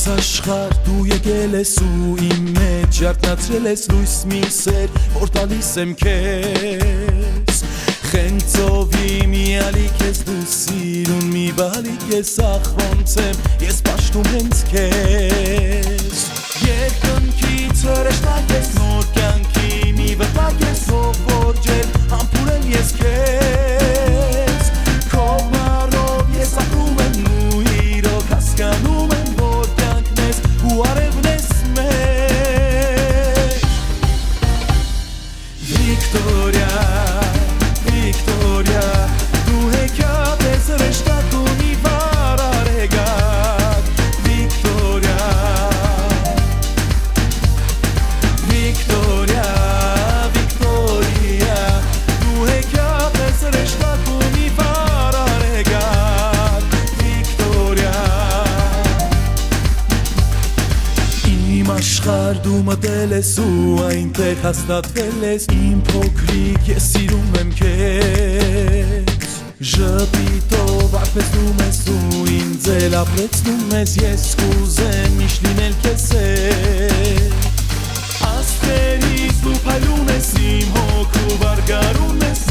Աշխարհ դու եկել ես ու իմ մեջ արթնացրել ես լույս մի սեր, որ տալիս եմ քեզ Խենցովի մի ալիք ես դու սիրուն մի բալիք ես ախ ոնց եմ ես պաշտում հենց քեզ Երկնքից հրեշտակ ես նոր կյանքի մի վտակ ես ով ջեր համբուրեմ ես քեզ Քո բարով ես ապրում եմ ու իրոք հասկանում եմ ու արևն ես մեր Վիկտորիա, Վիկտորիա դու հեքիաթ ես հրեշտակում մի վար արեգակ Վիկտորիա, Վիկտորիա, Վիկտորիա դու հեքիաթ ես հրեշտակում մի վար արեգակ Վիկտորիա Իմ աշխարհ դու մտել ես ու այնտեղ հաստատվել ես Իմ փոքրիկ ես սիրում եմ քեզ Ժպիտով արփեցնում ես ու ինձ էլ ապրեցնում ես Ես կուզեմ միշտ լինել քեզ հետ Աստղերից դու փայլում ես իմ հոգու վարգարում ես